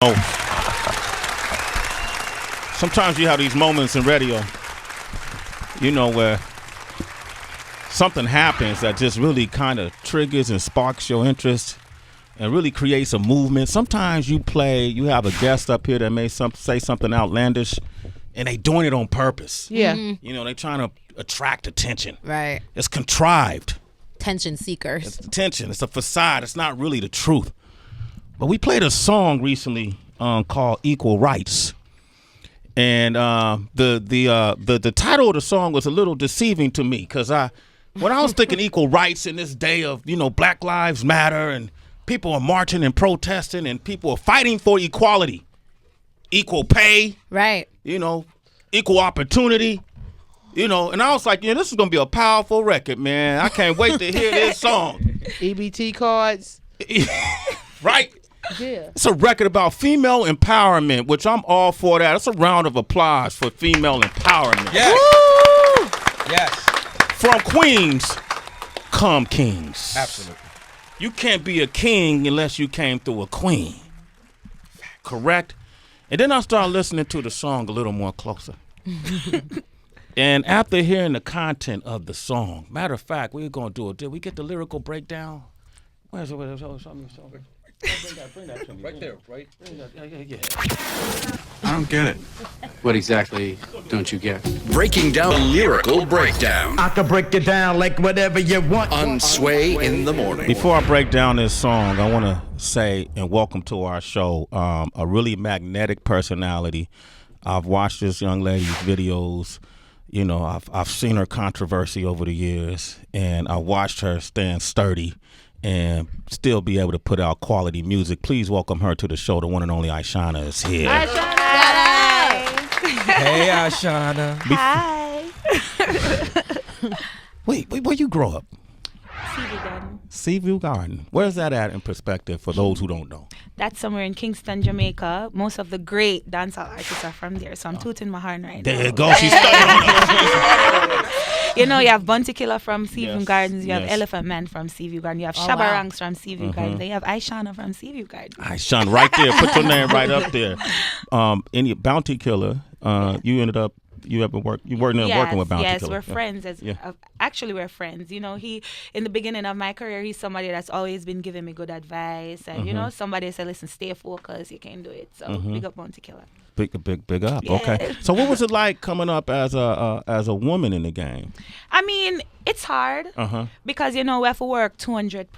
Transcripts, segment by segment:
Oh, sometimes you have these moments in radio, where something happens that just really kind of triggers and sparks your interest and really creates a movement. Sometimes you have a guest up here that may say something outlandish, and they doing it on purpose. Yeah. They trying to attract attention. Right. It's contrived. Attention seekers. It's attention. It's a facade. It's not really the truth. But we played a song recently called "Equal Rights," and the title of the song was a little deceiving to me because when I was thinking equal rights in this day of Black Lives Matter and people are marching and protesting and people are fighting for equality, equal pay, right? Equal opportunity. And I was like, this is gonna be a powerful record, man. I can't wait to hear this song. EBT cards, right? Yeah. It's a record about female empowerment, which I'm all for that. It's a round of applause for female empowerment. Yes. Woo! Yes. From queens come kings. Absolutely. You can't be a king unless you came through a queen. Correct? And then I started listening to the song a little more closer. And after hearing the content of the song, matter of fact, we're going to do it. Did we get the lyrical breakdown? Where's it? Bring that to me. Right there, right? Yeah. I don't get it. What exactly don't you get? Breaking down the lyrical breakdown I can break it down like whatever you want. on Sway in the Morning. Before I break down this song, I want to say and welcome to our show a really magnetic personality. I've watched this young lady's videos. I've seen her controversy over the years, and I watched her stand sturdy and still be able to put out quality music. Please welcome her to the show. The one and only Ishawna is here. Hi. Hey, Ashana. Hi. Wait, where you grow up? Seaview Garden. Seaview Garden. Where's that at in perspective for those who don't know? That's somewhere in Kingston, Jamaica. Most of the great dancehall artists are from there, so I'm tooting my horn right now. There you go. She's studying. You have Bunty Killer from Seaview Yes, Gardens. You have yes. Elephant Man from Seaview Garden. You have Shabba Ranks from Seaview Garden. Then you have Ishawna from Seaview Garden. Ishawna, right there. Put your name right up there. Any Bounty Killer, you ended up, you working with Bounty yes, Killer. we're friends. Actually, we're friends. He in the beginning of my career, he's somebody that's always been giving me good advice, and somebody said, "Listen, stay focused. You can do it." So big up Bounty Killer. Big up. Yeah. Okay. So what was it like coming up as a woman in the game? I mean, it's hard because we have to work 200%.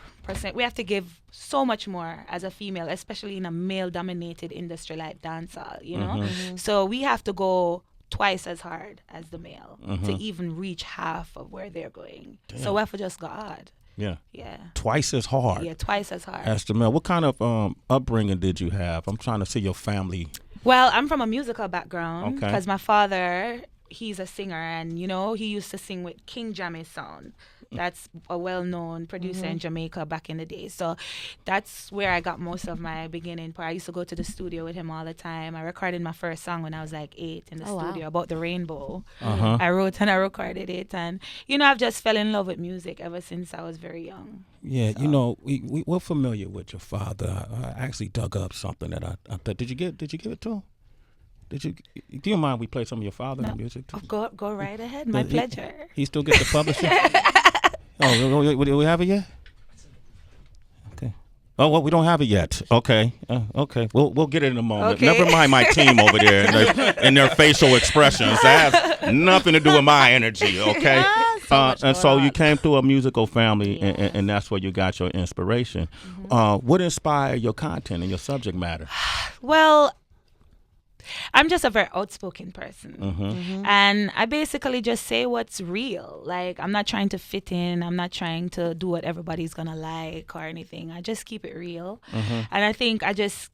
We have to give so much more as a female, especially in a male-dominated industry like dancehall. So we have to go twice as hard as the male to even reach half of where they're going. Damn. So we have to just go hard. Yeah. Yeah. Twice as hard. Yeah, twice as hard. As the male. What kind of upbringing did you have? I'm trying to see your family. Well, I'm from a musical background Okay. because my father, he's a singer, and he used to sing with King Jammy's Sound. That's a well-known producer in Jamaica back in the day. So that's where I got most of my beginning part. I used to go to the studio with him all the time. I recorded my first song when I was like 8 in the studio about the rainbow. I wrote and I recorded it. And, I've just fell in love with music ever since I was very young. Yeah, so. We're familiar with your father. I actually dug up something that I thought. Did you give it to him? Do you mind we play some of your father's music too? Go right ahead. My pleasure. He still gets the publishing? Oh, do we have it yet? Okay. Oh, well, we don't have it yet. Okay. Okay. We'll get it in a moment. Okay. Never mind my team over there and their facial expressions. That has nothing to do with my energy, okay? So you came through a musical family, and that's where you got your inspiration. What inspired your content and your subject matter? Well, I'm just a very outspoken person. And I basically just say what's real. Like, I'm not trying to fit in. I'm not trying to do what everybody's going to like or anything. I just keep it real. And I think I just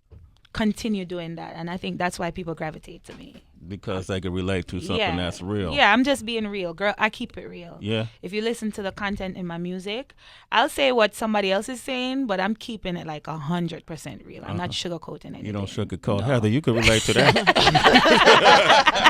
continue doing that. And I think that's why people gravitate to me. because they can relate to something that's real. Yeah, I'm just being real, girl. I keep it real. Yeah. If you listen to the content in my music, I'll say what somebody else is saying, but I'm keeping it like 100% real. I'm not sugarcoating anything. You don't sugarcoat. Heather, you can relate to that.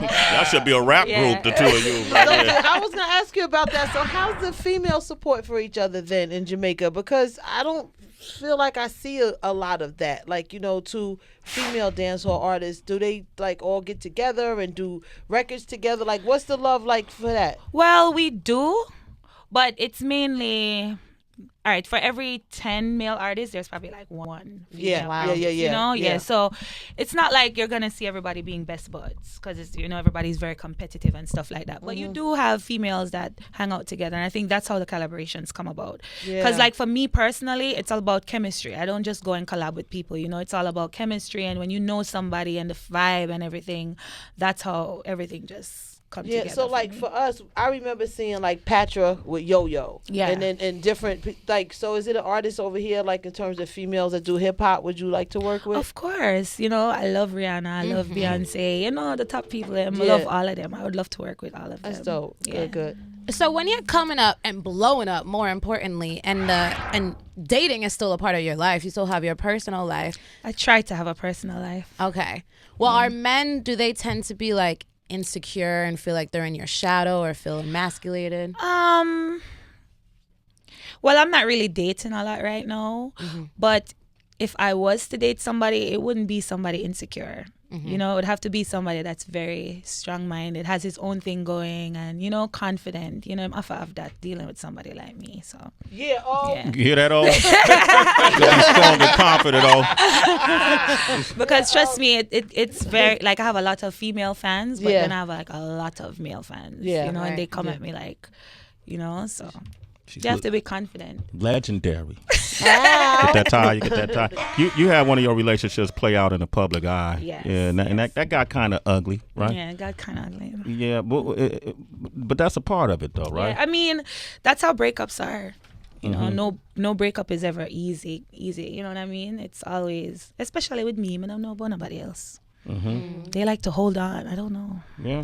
That should be a rap group, the two of you. So, I was gonna ask you about that. So how's the female support for each other then in Jamaica? Because I don't feel like I see a lot of that. Like, you know, two female dancehall artists, do they like all get together and do records together? Like, what's the love like for that? Well, we do, but it's mainly, all right, for every 10 male artists, there's probably like one female. Yeah, wow. Yeah. You know, yeah. So it's not like you're gonna see everybody being best buds, because it's, you know, everybody's very competitive and stuff like that. But you do have females that hang out together, and I think that's how the collaborations come about. Because like for me personally, it's all about chemistry. I don't just go and collab with people. You know, it's all about chemistry, and when you know somebody and the vibe and everything, that's how everything just come together. So like for us, I remember seeing like Patra with Yo-Yo. Yeah. And then and different like, so is it an artist over here like in terms of females that do hip hop would you like to work with? Of course, you know, I love Rihanna, I love Beyonce, you know, the top people. I love all of them. I would love to work with all of them. That's dope. Yeah. Good. So when you're coming up and blowing up, more importantly, and dating is still a part of your life, you still have your personal life. I try to have a personal life. Okay. Well, are men, do they tend to be like insecure and feel like they're in your shadow or feel emasculated? Well, I'm not really dating a lot right now, but if I was to date somebody, it wouldn't be somebody insecure. You know, it would have to be somebody that's very strong-minded, has his own thing going, and, you know, confident. You know, I'm off of that dealing with somebody like me. So Yeah. You hear that, oh? Be strong and confident, oh. because trust me, it's very, like, I have a lot of female fans, but then I have like a lot of male fans. Yeah. You know, and they Right. come at me like, you know, so She's you have to be confident. legendary. Get that tie, you get that tie. You had one of your relationships play out in the public eye. Yes, Yeah, and that got kind of ugly, right? Yeah, it got kind of ugly. Yeah, but that's a part of it, though, right? Yeah, I mean, that's how breakups are. You know, no breakup is ever easy. You know what I mean? It's always, especially with me, I don't know about nobody else. They like to hold on. I don't know. Yeah.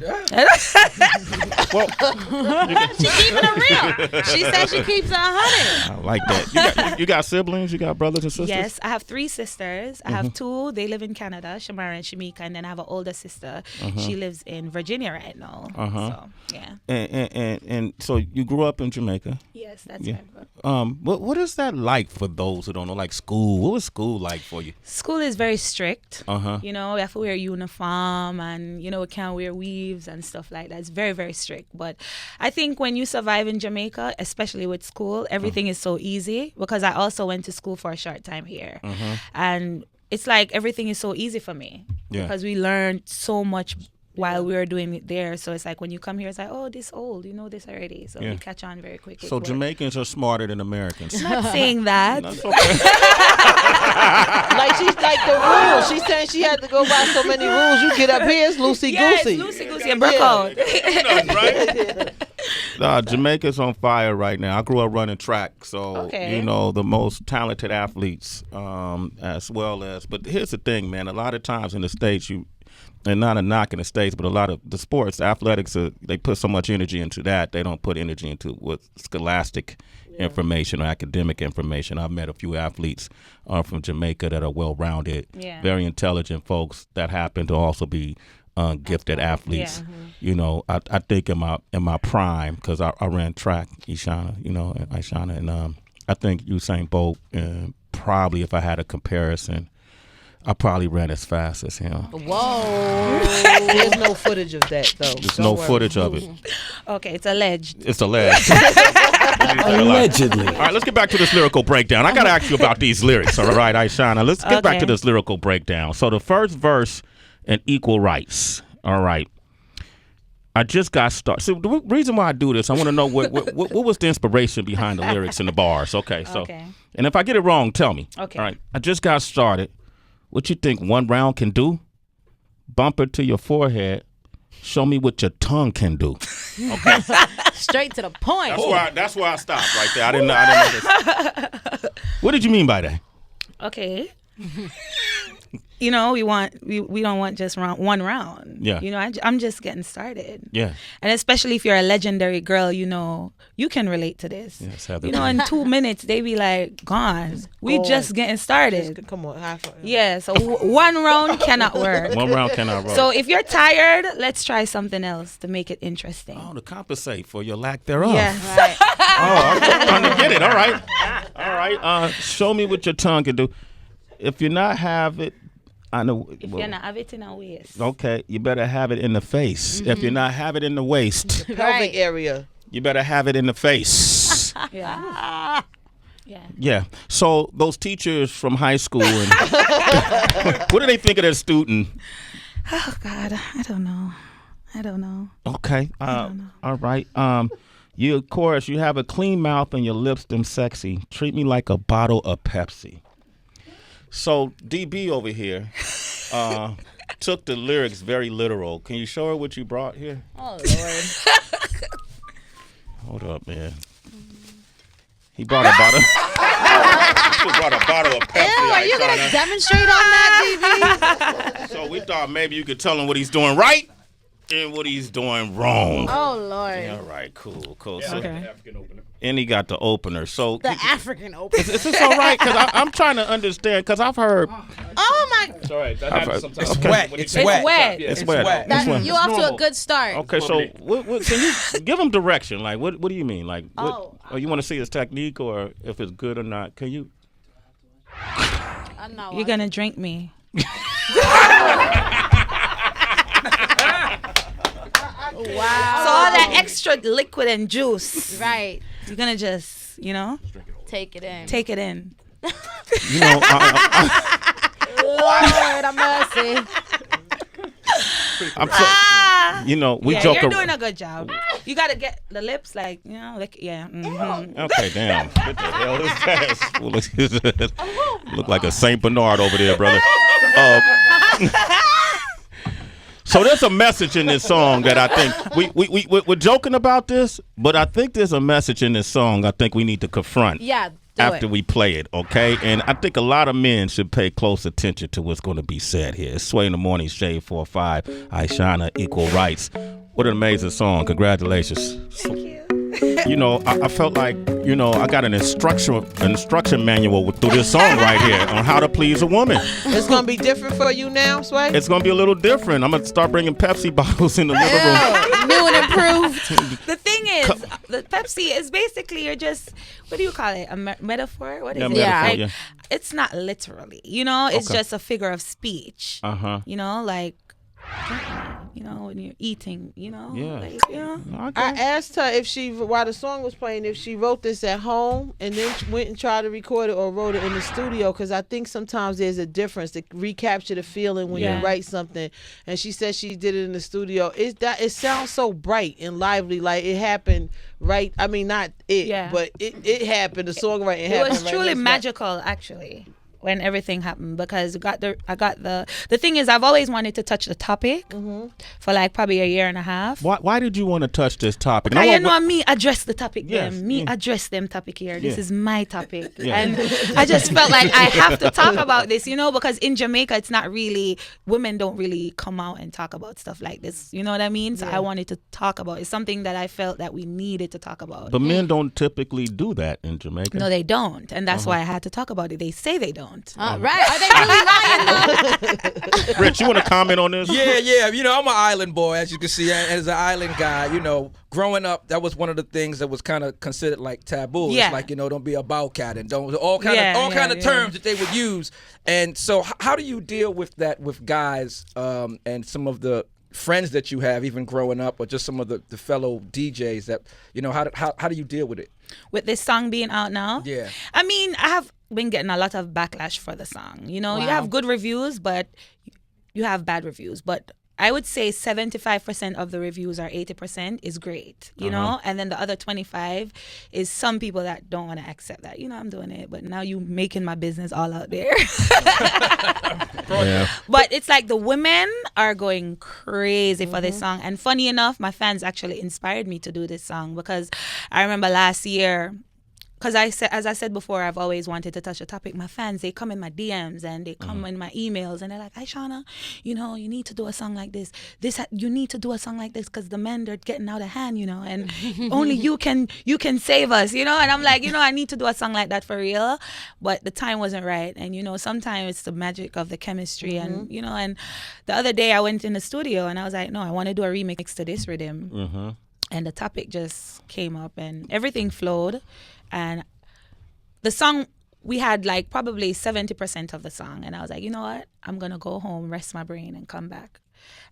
She keeping it real. She said she keeps it 100. I like that. You got siblings? You got brothers and sisters? Yes, I have 3 sisters. I have 2. They live in Canada, Shamara and Shamika, and then I have an older sister. She lives in Virginia right now. So yeah. And so you grew up in Jamaica. Yes, that's Yeah. right. What is that like for those who don't know? Like school. What was school like for you? School is very strict. Uh-huh. You know, we have to wear a uniform, and, you know, we can't wear weaves and stuff like that. It's very, very strict. But I think when you survive in Jamaica, especially with school, everything is so easy, because I also went to school for a short time here. And it's like everything is so easy for me, because we learned so much while we were doing it there. So it's like when you come here, it's like, oh, this old, you know this already. So you catch on very quickly. So Jamaicans are smarter than Americans. I'm not saying that. That's okay. Like she's like the rules. She's saying she had to go by so many rules. You get up here, it's loosey goosey. Yeah, it's loosey goosey and broke out. Right? Jamaica's on fire right now. I grew up running track, so you know the most talented athletes, as well as. But here's the thing, man. A lot of times in the States, and not a knock in the States, but a lot of the sports, athletics, they put so much energy into that. They don't put energy into what scholastic information or academic information. I've met a few athletes from Jamaica that are well-rounded, very intelligent folks that happen to also be gifted athletes. You know, I think in my prime, because I ran track, Ishawna, and I think Usain Bolt, probably if I had a comparison, I probably ran as fast as him. Whoa. There's no footage of that, though. There's no footage of it. Okay, it's alleged. It's alleged. Allegedly. All right, let's get back to this lyrical breakdown. I got to ask you about these lyrics, all right, Ishawna? Let's get back to this lyrical breakdown. So the first verse in Equal Rights, all right. I just got started. So the reason why I do this, I want to know what was the inspiration behind the lyrics and the bars. Okay, so, and if I get it wrong, tell me. Okay. All right, I just got started. What you think one round can do? Bumper to your forehead. Show me what your tongue can do. Okay. Straight to the point. That's why I stopped right there. I didn't know this. What did you mean by that? Okay. we don't want just one round. Yeah. I'm just getting started. Yeah. And especially if you're a legendary girl, you can relate to this. Yes, Heather. In 2 minutes they be like gone. We just getting started. Come on, high five. Yeah, so one round cannot work. One round cannot roll. So if you're tired, let's try something else to make it interesting. to compensate for your lack thereof. Yeah. Right. I'm trying to get it. All right. Show me what your tongue can do. If you're not have it, I know. If you're not have it in a waist. Okay, you better have it in the face. If you're not have it in the waist, Pelvic area. you better have it in the face. Yeah. Yeah. So those teachers from high school, and what do they think of their student? Oh God, I don't know. Okay. All right. You of course you have a clean mouth and your lips them sexy. Treat me like a bottle of Pepsi. So DB over here took the lyrics very literal. Can you show her what you brought here? Oh Lord. Hold up, man. He brought a bottle. He brought a bottle of Pepsi. Ew, are you gonna demonstrate on that, DB? So we thought maybe you could tell him what he's doing right and what he's doing wrong. Oh Lord. All right, cool. Yeah, So, okay. African opener. and he got the opener. So The African open. is this all right? Because I'm trying to understand. Because I've heard. Oh my. It's all right. That I've happens heard- sometimes. It's wet. When It's it- wet. wet. Yeah, It's wet. That, It's you wet. off to a normal. good start. Okay, so what can you give him direction? Like, what do you mean? Like, what? Oh. Or you want to see his technique or if it's good or not? Can you? I'm not You're gonna drink me. Wow. So all that extra liquid and juice, Right. you're gonna just, Take it in. take it in. You know, Lord have mercy. I'm so, you know, we Yeah, joke. you're doing a good job. You gotta get the lips like, yeah. Mm-hmm. Okay, damn. What the hell is that? Look like a Saint Bernard over there, brother. So there's a message in this song that I think we're joking about this, but I think there's a message in this song I think we need to confront. Yeah. After we play it, okay? And I think a lot of men should pay close attention to what's going to be said here. It's Sway in the Morning, Shade 4-5, Ishawna, Equal Rights. What an amazing song. Congratulations. Thank you. You know, I felt like, I got an instruction manual through this song right here on how to please a woman. It's gonna be different for you now, Sway. It's going to be a little different. I'm going to start bringing Pepsi bottles in the living room. New and improved. The thing is, the Pepsi is basically you're just, what do you call it? A metaphor? What is it? metaphor, Like, yeah. it's not literally, it's Okay. just a figure of speech. Uh-huh. Like, when you're eating, Yeah. like, I asked her while the song was playing, if she wrote this at home and then went and tried to record it or wrote it in the studio, because I think sometimes there's a difference to recapture the feeling when Yeah. you write something. And she said she did it in the studio. It sounds so bright and lively, like it happened right. I mean, not it, Yeah. but it happened. The songwriting it happened. was right truly next to- magical, actually, when everything happened, because I got the thing is, I've always wanted to touch the topic for like probably a year and a half. Why did you want to touch this topic? Because And I want- me address the topic Yes, them. Me yeah. address them topic here. This Yeah. is my topic. Yeah. And I just felt like I have to talk about this, because in Jamaica it's not really, women don't really come out and talk about stuff like this. You know what I mean? So I wanted to talk about it. It's something that I felt that we needed to talk about. But men don't typically do that in Jamaica. No, they don't. And that's why I had to talk about it. They say they don't. Right. Are they really lying though? Rich, you want to comment on this? Yeah. I'm an island boy, as you can see. As an island guy, growing up, that was one of the things that was kind of considered like taboo. Yeah. It's like, don't be a bowcat and don't all kind of terms that they would use. And so, how do you deal with that with guys and some of the friends that you have, even growing up, or just some of the fellow DJs that how do you deal with it? With this song being out now? Yeah. I mean, I have been getting a lot of backlash for the song. You have good reviews, but you have bad reviews. But I would say 75% of the reviews or 80% is great, you know? And then the other 25 is some people that don't want to accept that. I'm doing it, but now you making my business all out there. Yeah. But it's like the women are going crazy for this song. And funny enough, my fans actually inspired me to do this song, because I remember last year because as I said before, I've always wanted to touch a topic. My fans, they come in my DMs and they come in my emails and they're like, Ishawna, you need to do a song like this. You need to do a song like this because the men, they're getting out of hand, and only you can save us, And I'm like, I need to do a song like that for real. But the time wasn't right. And, sometimes it's the magic of the chemistry. And, and the other day I went in the studio and I was like, no, I want to do a remix to this rhythm. And the topic just came up and everything flowed. And the song, we had like probably 70% of the song. And I was like, you know what? I'm going to go home, rest my brain and come back.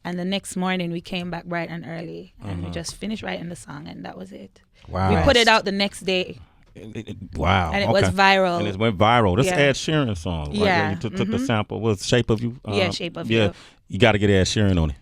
And the next morning we came back bright and early and we just finished writing the song and that was it. Wow. We put it out the next day. Wow. And it was viral. And it went viral. This Ed Sheeran song, right? Yeah. You took the sample. Was Shape of You? Shape of You. You got to get Ed Sheeran on it.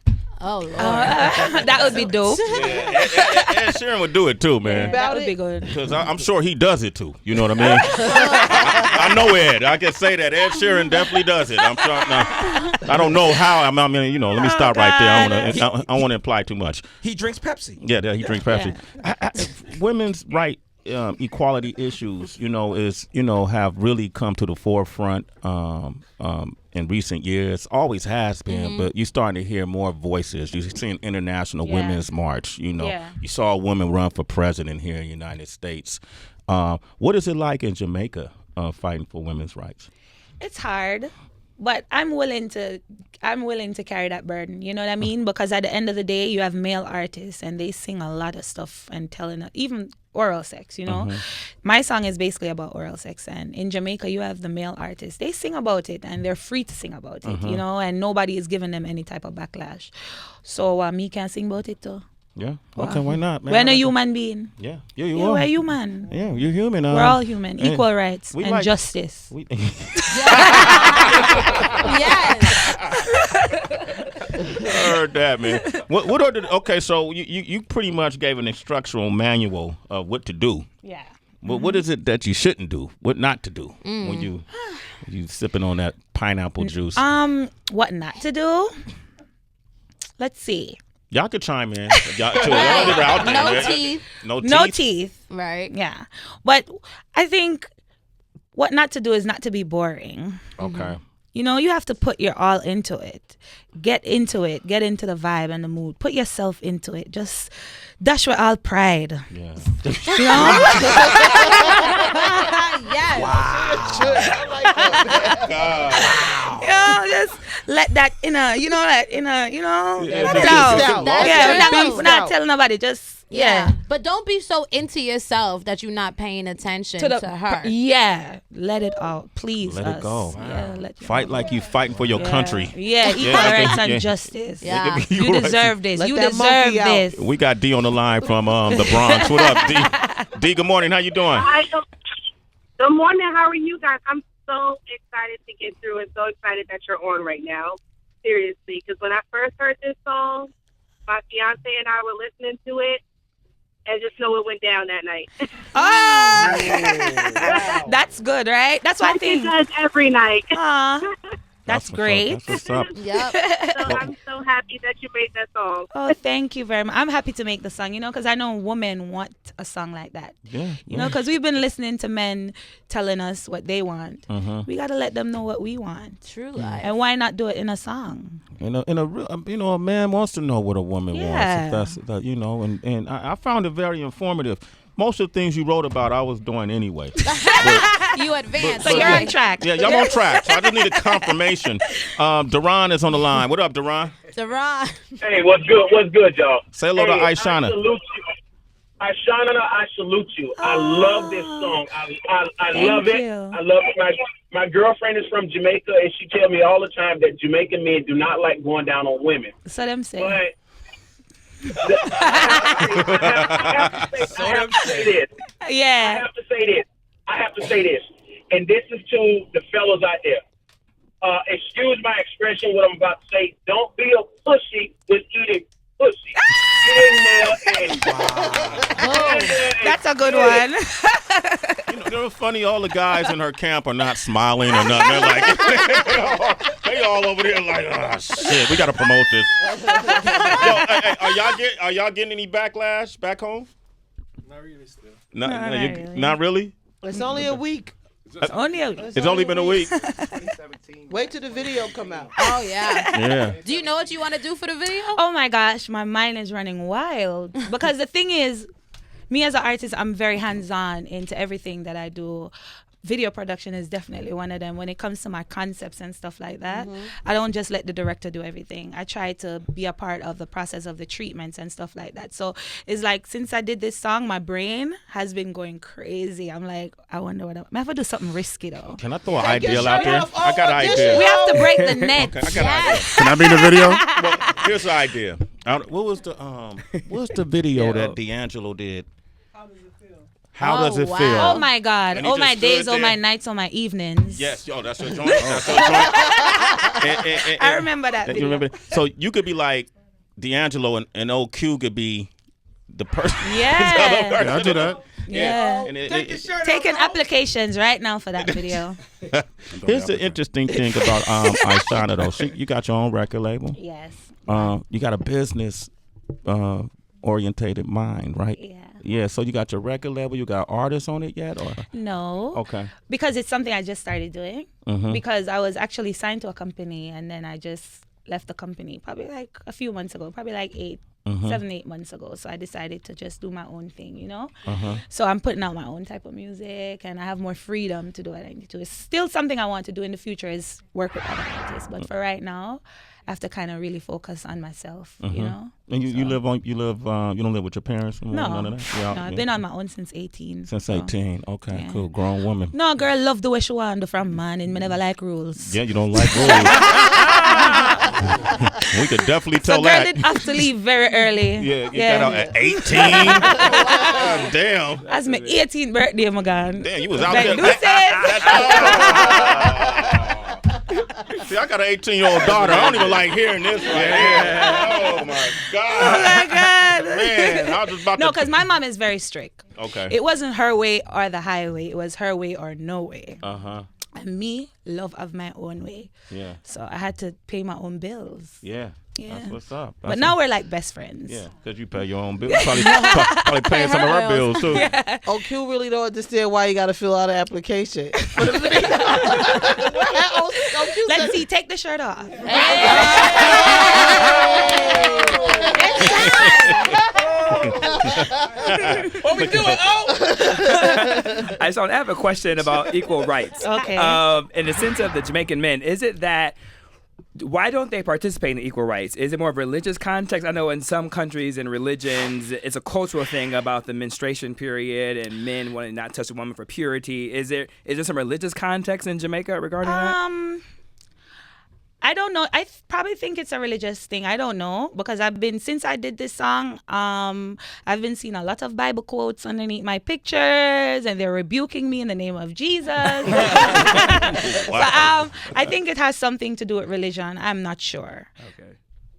Oh, Lord. That would be dope. Ed Sheeran would do it too, man. That would be good. Because I'm sure he does it too. You know what I mean? I know Ed. I can say that Ed Sheeran definitely does it. I'm sure. I don't know how. Let me stop right there. I don't want to imply too much. He drinks Pepsi. Yeah, he drinks Pepsi. Women's right equality issues, have really come to the forefront in recent years. Always has been, but you're starting to hear more voices. You're seeing International Women's March. You saw a woman run for president here in the United States. What is it like in Jamaica fighting for women's rights? It's hard. But I'm willing to carry that burden, you know what I mean? Because at the end of the day, you have male artists and they sing a lot of stuff and telling, even oral sex, My song is basically about oral sex. And in Jamaica, you have the male artists. They sing about it and they're free to sing about it, and nobody is giving them any type of backlash. So me can sing about it too. Yeah. Okay, why not, man? We're a human being. Yeah. You are. We're human. Yeah, you're human. We're all human. Equal rights and justice. Yes. Heard that, man. What are the? Okay, so you pretty much gave an instructional manual of what to do. Yeah. But what is it that you shouldn't do? What not to do when you sipping on that pineapple juice? What not to do? Let's see. Y'all could chime in. No teeth. No teeth. Right. Yeah. But I think what not to do is not to be boring. Okay. You have to put your all into it. Get into it. Get into the vibe and the mood. Put yourself into it. Just dash with all pride. Yeah. Yes. Wow. Just let that inner, Stout. We're not telling nobody. Just But don't be so into yourself that you're not paying attention to her. Yeah. Let it out. Please. Let it go. Yeah, Fight like you fighting for your country. Yeah, equal rights and justice. Yeah. You deserve this. You deserve this. We got D on the line from the Bronx. What up, D? D, good morning. How you doing? Good morning. How are you guys? I'm so excited to get through and so excited that you're on right now. Seriously, because when I first heard this song, my fiance and I were listening to it, and just know it went down that night. That's good, right? That's what I think. He does every night. That's great. That's what's up. Yep. So I'm so happy that you made that song. Oh, thank you very much. I'm happy to make the song, because I know women want a song like that. Yeah. Because we've been listening to men telling us what they want. We got to let them know what we want. True life. And why not do it in a song? A man wants to know what a woman wants. If that's and I found it very informative. Most of the things you wrote about, I was doing anyway. You advanced. So you're on track. Yeah, y'all on track. So I just need a confirmation. Duran is on the line. What up, Duran? Duran. Hey, what's good? What's good, y'all? Say hello to Ishawna. I salute you. Ishawna, I salute you. I love this song. I love it. I love it. My girlfriend is from Jamaica, and she tells me all the time that Jamaican men do not like going down on women. So them say. But I have to say this. Yeah. I have to say this. And this is to the fellas out there. Excuse my expression, what I'm about to say. Don't be a pussy with eating pussy. Get in there and... That's a good one. They're funny. All the guys in her camp are not smiling or nothing. They're like, they all over there like, oh shit, we got to promote this. Yo, are y'all getting any backlash back home? Not really still. Not really. It's only a week. It's only been a week. Wait till the video come out. Oh yeah. Yeah. Do you know what you want to do for the video? Oh my gosh, my mind is running wild. Because the thing is, me as an artist, I'm very hands-on into everything that I do. Video production is definitely one of them. When it comes to my concepts and stuff like that, I don't just let the director do everything. I try to be a part of the process of the treatments and stuff like that. So it's like, since I did this song, my brain has been going crazy. I'm like, I wonder what I have to do something risky though. Can I throw an idea out there? I got an idea. We have to break the net. Okay, I got an idea. Can I be in the video? Well, here's the idea. What was the video that D'Angelo did? How does it feel? Oh my God! And he Oh my just days, stood oh my there. nights, oh my evenings. Yes, yo, that's your joint. That's your joint. I remember that You video. remember? So you could be like D'Angelo, and old Q could be the person. Yeah. the other person. Yeah, I do that. Yeah. And Taking applications right now for that video. Here's the interesting thing about Ishawna though. You got your own record label. Yes. You got a business orientated mind, right? Yeah. Yeah. So you got your record label. You got artists on it yet, or? No. Okay. Because it's something I just started doing. Mhm. Because I was actually signed to a company and then I just left the company probably like a few months ago, probably like 7-8 months ago. So I decided to just do my own thing, you know? So I'm putting out my own type of music and I have more freedom to do what I need to. It's still something I want to do in the future is work with other artists. But for right now, I have to kind of really focus on myself, you know? And you don't live with your parents? No. None of that? Yeah, No, I've been on my own since 18. Since so. 18. Okay, Yeah. cool. Grown woman. No, girl, love the way she want to from man and me never like rules. Yeah, you don't like rules. We could definitely tell So girl that. did have to leave very early. Yeah, you got out at 18. God damn. That's my 18th birthday, my God. Damn, you was out Like, there. deuces. See, I got an 18-year-old daughter. I don't even like hearing this right here. Oh, my God. Oh, my God. Man, I was just about No, to... because my mom is very strict. Okay. It wasn't her way or the highway. It was her way or no way. Uh-huh. And me, love of my own way. Yeah. So I had to pay my own bills. Yeah. Yeah. That's what's up. But now we're like best friends. Yeah, because you pay your own bills. Probably paying some of her bills, too. Yeah. Oh, Q really don't understand why you got to fill out an application. Let's see. Take the shirt off. What we doing? I have a question about equal rights. Okay. In the sense of the Jamaican men, is it that why don't they participate in equal rights? Is it more of a religious context? I know in some countries and religions, it's a cultural thing about the menstruation period and men wanting not to touch a woman for purity. Is there some religious context in Jamaica regarding that? I don't know. I probably think it's a religious thing. I don't know because since I did this song, I've been seeing a lot of Bible quotes underneath my pictures, and they're rebuking me in the name of Jesus. Wow. So, I think it has something to do with religion. I'm not sure. Okay.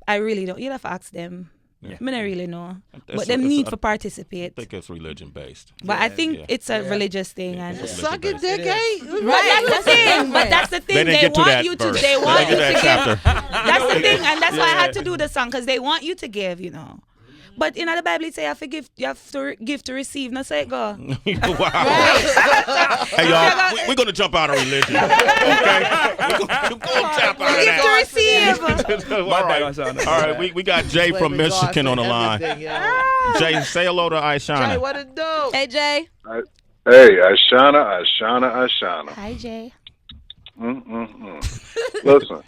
I really don't. You'll have to ask them. Yeah. I mean, I really know. It's But them a- need I to participate. think it's religion-based. But I think Yeah. it's a religious thing. And Sucking dick ain't. Right, that's the thing. But that's the thing. They didn't get to want that you to. verse. They want They you didn't to get give. that chapter. That's the thing, and that's why I had to do the song because they want you to give. You know. But in the Bible, it say you have to give to receive. No, say it go. Wow. Hey, y'all, we're going to jump out of religion. Okay? We're going to tap out of Give to that. receive. All right. All right, we got Jay from Michigan on the line. Jay, say hello to Jay, Ishawna. what it do? Hey Jay. Hey, Ishawna. Hi, Jay. Listen,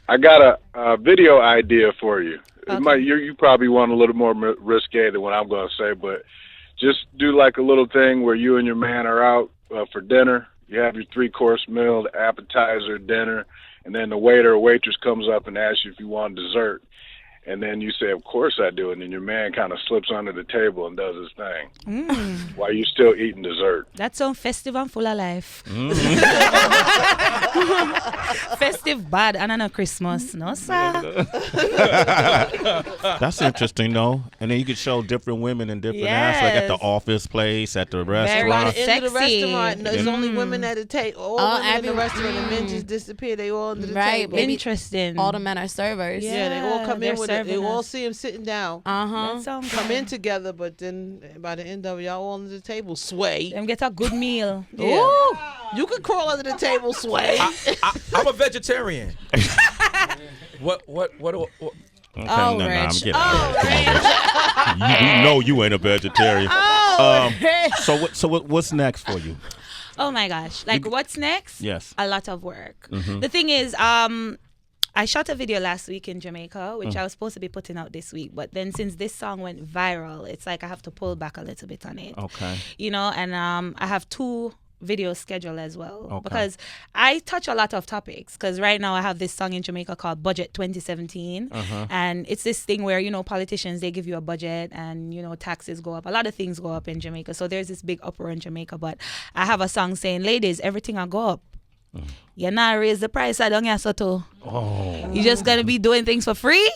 I got a video idea for you. Okay. You probably want a little more risque than what I'm going to say, but just do like a little thing where you and your man are out for dinner. You have your 3-course meal, the appetizer, dinner, and then the waiter or waitress comes up and asks you if you want dessert. And then you say, of course I do. And then your man kind of slips under the table and does his thing while you're still eating dessert. That sounds festive and full of life. Festive bad and on a Christmas. No, sir. That's interesting, though. And then you could show different women in different Yes. aspects at the office place, at the By restaurant. the end of the Sexy. restaurant, there's only women at the table. All women in the every- restaurant, and men just disappear. They all under the Right, table. maybe Interesting. all the men are servers. Yeah, they all come in they're with an They all see him sitting down. Uh-huh. Come in together, but then by the end of it, y'all all under the table. Sway. Them get a good meal. Yeah. Ooh, you could crawl under the table, Sway. I'm a vegetarian. What? Okay, I'm getting out of here. You know you ain't a vegetarian. So what's next for you? Oh my gosh. Like, what's next? Yes. A lot of work. Mm-hmm. The thing is, I shot a video last week in Jamaica, which I was supposed to be putting out this week. But then since this song went viral, it's like I have to pull back a little bit on it. Okay. You know, and I have 2 video schedule as well, because I touch a lot of topics, because right now I have this song in Jamaica called Budget 2017, and it's this thing where, you know, politicians, they give you a budget and, you know, taxes go up, a lot of things go up in Jamaica, so there's this big uproar in Jamaica. But I have a song saying, ladies, everything will go up. You're not raise the price, I don't get so too. You just gonna be doing things for free,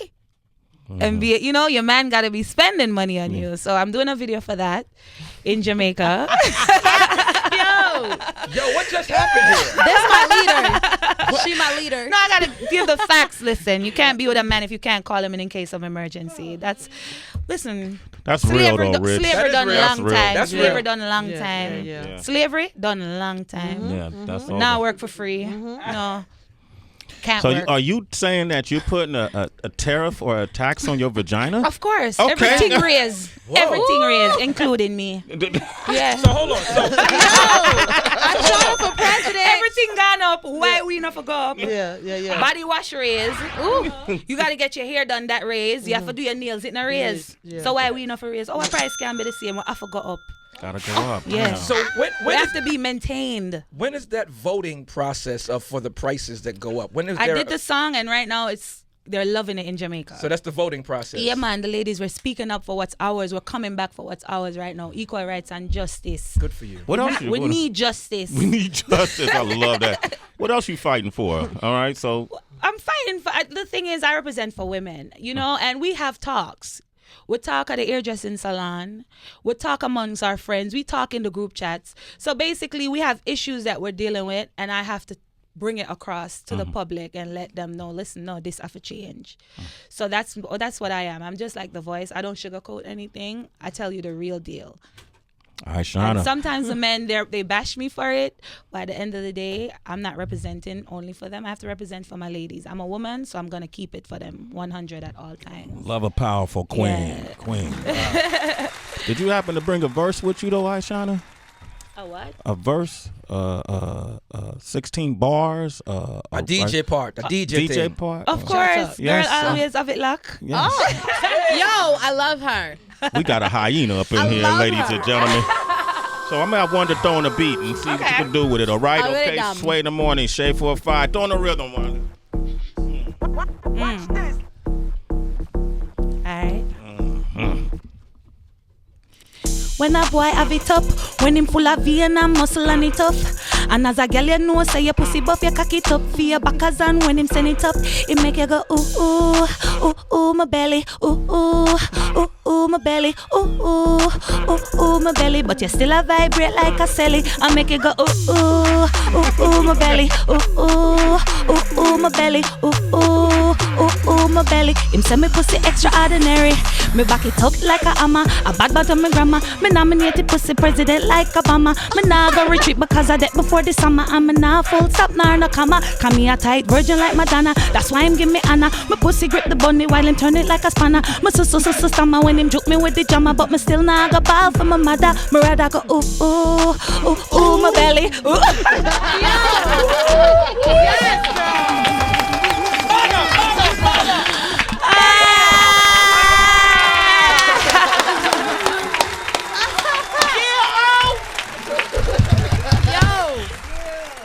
and be, you know, your man gotta be spending money on you. So I'm doing a video for that in Jamaica. Yo, what just happened here? That's my leader. She my leader. No, I gotta give the facts. Listen, you can't be with a man if you can't call him in case of emergency. That's real though, Rich. Slavery done a long time. That's Slavery real. done a long time. Yeah. Slavery done a long time. Yeah, that's all. Now work for free. No. Can't So work. are you saying that you're putting a tariff or a tax on your vagina? Of course. Okay. Everything raised. Everything raised, including me. Yeah. So hold on. So I'm showing for president. Everything gone up. Why we not for go up? Yeah. Body wash raise. Ooh. You gotta get your hair done that raise. You have to do your nails. It not raise. Yeah. So why we not for raise? Our price can be the same. I for go up. Gotta go up. Yeah. So We when have to be maintained. when is that voting process for the prices that go up? When is I there? did the song, and right now they're loving it in Jamaica. So that's the voting process. Yeah, man. The ladies were speaking up for what's ours. We're coming back for what's ours right now. Equal rights and justice. Good for you. What else? We need justice. We need justice. I love that. What else you fighting for? All right, so I'm fighting for. The thing is, I represent for women, you know, and we have talks. We talk at the hairdressing salon. We talk amongst our friends. We talk in the group chats. So basically, we have issues that we're dealing with, and I have to bring it across to the public and let them know, listen, no, this have to change. So that's what I am. I'm just like the voice. I don't sugarcoat anything. I tell you the real deal. Ishawna. And sometimes the men, they bash me for it. But at the end of the day, I'm not representing only for them. I have to represent for my ladies. I'm a woman, so I'm going to keep it for them 100 at all times. Love a powerful queen. Yeah. Queen. Did you happen to bring a verse with you though, Ishawna? A what? A verse, 16 bars, A DJ part, a DJ DJ thing. part. Of course. Yes. Girl always have it luck. Yes. Yo, I love her. We got a hyena up in I here, love ladies her. and gentlemen. So I'm gonna have one to throw on the beat and see what you can do with it. All right, A okay. rhythm. Sway in the morning, Shade 4-5. Throw on the rhythm one. All right. When a boy have it up, when him full of vein and muscle and it tough. And as a girl you know, say your pussy buff, you cock it up for your backers, and when him send it up, it make you go ooh ooh ooh ooh my belly, ooh ooh ooh ooh my belly, ooh ooh ooh ooh my belly. But you still a vibrate like a celly, and make you go ooh ooh ooh ooh my belly, ooh ooh ooh ooh my belly, ooh ooh ooh ooh my belly. Him say me pussy extraordinary, me back it up like a hammer, a bad bad on my grandma. Me nominated pussy president like Obama. Me nah go retreat because I did before the summer. And me nah full stop nor no comma. Come me a tight virgin like Madonna. That's why him give me Anna. My pussy grip the bunny while him turn it like a spanner. My so stammer when him juke me with the jammer. But me still nah go ball for my mother. Me rather go ooh ooh ooh ooh my belly. Ooh. Yes,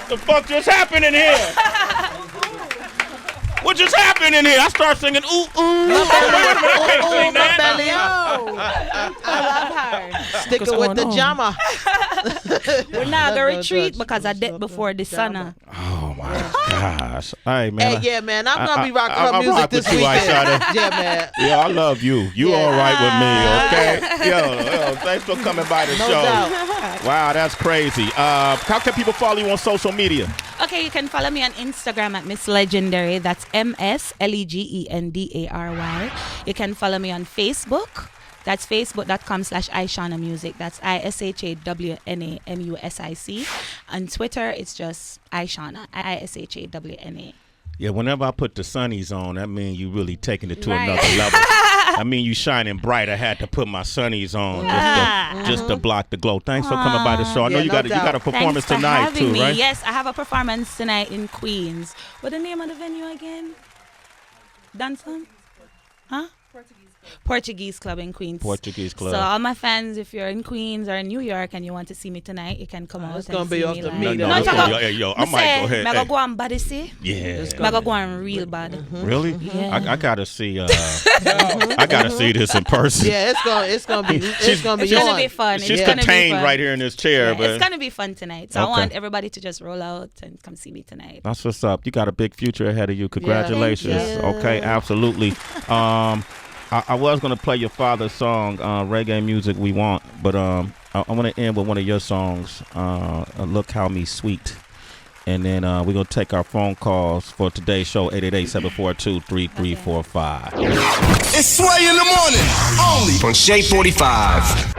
The fuck just happened in here? What just happened in here? I start singing ooh ooh. Wait a minute, I can't sing that. I love her. Stick it with the jammer. We're not gonna retreat because I did before the summer. Oh my Gosh. All right, man. Hey, yeah, man. I'm going to be rocking her music rock this with you, weekend. Ishawna. Yeah, man. Yeah, I love you. You all right with me, okay? Yo, thanks for coming by the show. Doubt. Wow, that's crazy. How can people follow you on social media? Okay, you can follow me on Instagram at Miss Legendary. That's MSLEGENDARY. You can follow me on Facebook. That's facebook.com/Ishawna Music. That's ISHAWNAMUSIC. On Twitter, it's just Ishawna. ISHAWNA. Yeah, whenever I put the sunnies on, that means you really taking it to another level. I mean, you shining bright. I had to put my sunnies on just to block the glow. Thanks for coming by the show. I know you got a performance Thanks for tonight having too, me. right? Yes, I have a performance tonight in Queens. What's the name of the venue again? Danson? Huh? Portuguese Club in Queens. Portuguese Club. So all my fans, if you're in Queens or in New York and you want to see me tonight, you can come out. It's gonna be see off me the live. meat. No, I might go ahead. I go on bad, see? Yeah. I go on real bad. Really? Yeah. I gotta see. I gotta see this in person. Yeah, it's gonna be It's gonna be fun. She's It's gonna be contained fun. right here in this chair, Yeah, but it's gonna be fun tonight. So Okay. I want everybody to just roll out and come see me tonight. that's what's up. You got a big future ahead of you. Congratulations. Thank you. Okay, absolutely. I was gonna play your father's song, Reggae Music We Want, but I want to end with one of your songs, Look How Me Sweet. And then we're going to take our phone calls for today's show, 888-742-3345. It's Sway in the morning, only on Shea 45.